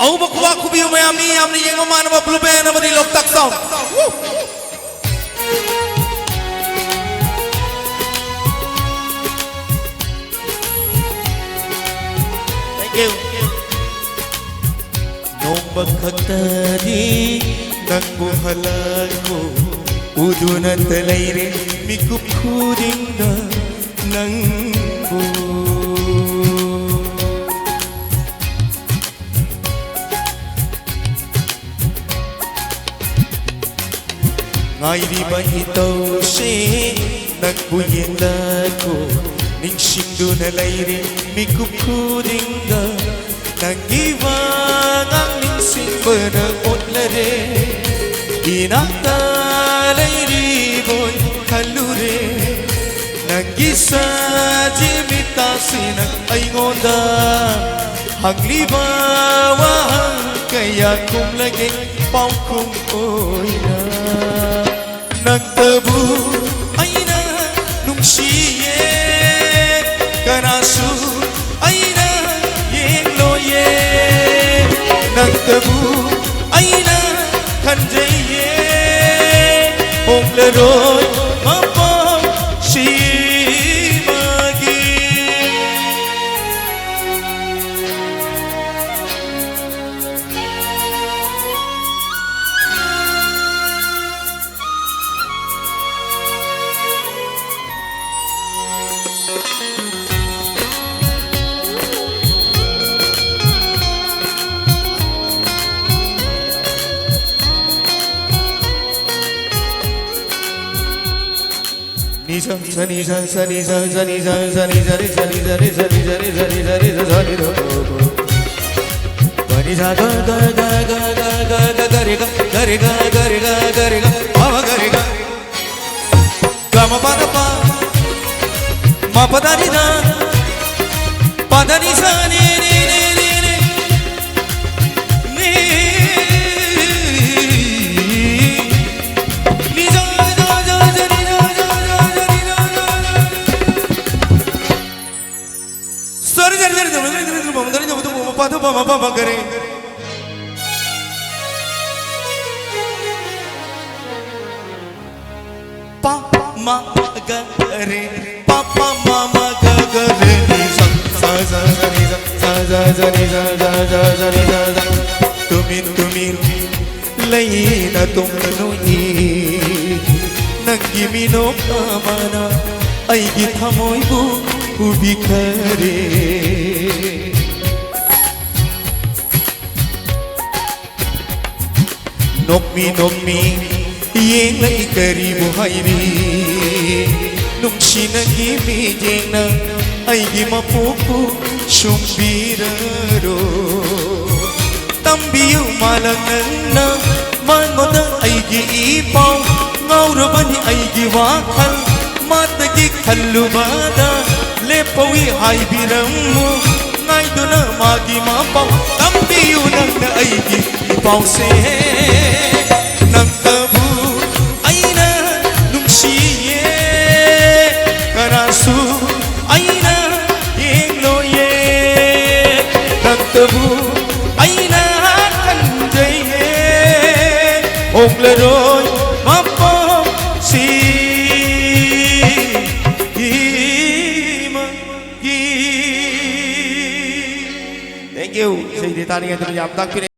Au bakuwa kubiyo mayami amni yengo mana ba blue band na badi loktak sound. Thank you. Nomba khatari nangbuhalago uduna talaire mikupkuringa nangbu. Ngairiba itaw si nagbuyendago ningsingdo na layre mikupkuringa nangibang ang ningsingba na utlare inatalay riboy kalure nangisa jimitasin ang ayonda haglibawa kaya kumlagay pangkong oina nagtabu ay na nung siye kanasu ay na yengloye nagtabu ay na kanjaye onglaroy mapang simagi Nisa sani sa sani sa sani sa sani sani sani sani sani sani sani sani sani do pani sa ga ga ga ga ga ga ga ga re ga ga re ga ga re ga ga re ga ma ga re ga ga ma pa da pa ma pa da ni da pa da ni sa ni ni ni ni ni Padu mama mama kare pa ma ga re pa pa mama ga ga re ni sa sa sa ni sa sa sa sa ni sa sa sa sa ni sa sa tumin layina tumnoi nagimino kamana ay githamoy bu ubikare Nokmi yeng lay karibu hayri nung sinagimi yeng na ay gimapupu sumbiraro tambiyo malangan na mangoda ay giipaw ngauraban ay giwakal matagi kalubada lepawi ay biramu ngay do na magimapaw tambiyo nang na ay giipaw se nagtabu ay na nung siye karasu ay na yengloye nagtabu ay na kanjaye oglaroy mapang si Thank you. Saya ditandingkan terjawab takbir.